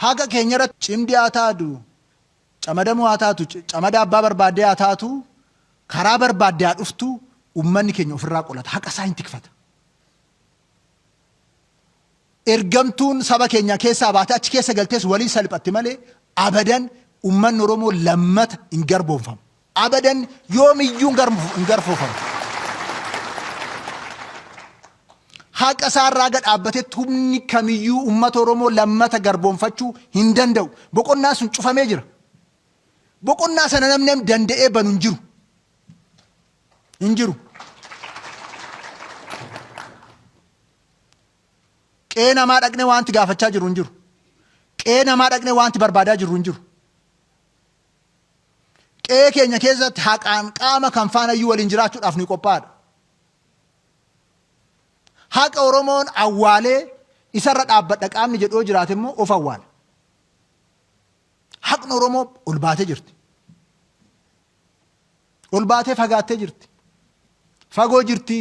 haga keenyara cimdi ataadu camadamu ataatu camada abbaa barbaadee ataatu karaa barbaadee dhuftu ummanni keenya ofirraa qolata haqa isaa hin tikfata. Ergamtuun saba keenya keessaa baatee achi keessa galtees walii salphatti malee abadan ummanni Oromoo lammata hin garboomfamu. Abadan yoomiyyuu hin garboomfamu. Haqa isaarraa gad dhaabbatee humni kamiyyuu ummata Oromoo lammata garboomfachuu hin danda'u. Boqonnaa sun cufamee jira. Boqonnaa sana namni danda'ee banu hin jiru. Hin jiru. Qe'ee namaa dhaqnee wanti gaafachaa jiru hin jiru. Qe'ee namaa dhaqnee wanti barbaadaa jiru hin jiru. Qe'ee keenya keessatti haqaan qaama kan faanayyuu waliin jiraachuudhaaf ni qophaa'aadha. Haqa Oromoon awwaalee isarra dhaabbadha qaamni jedhoo jiraate immoo of awwaala. Haqni Oromoo ol baatee jirti. Ol baatee fagaattee jirti. Fagoo jirti.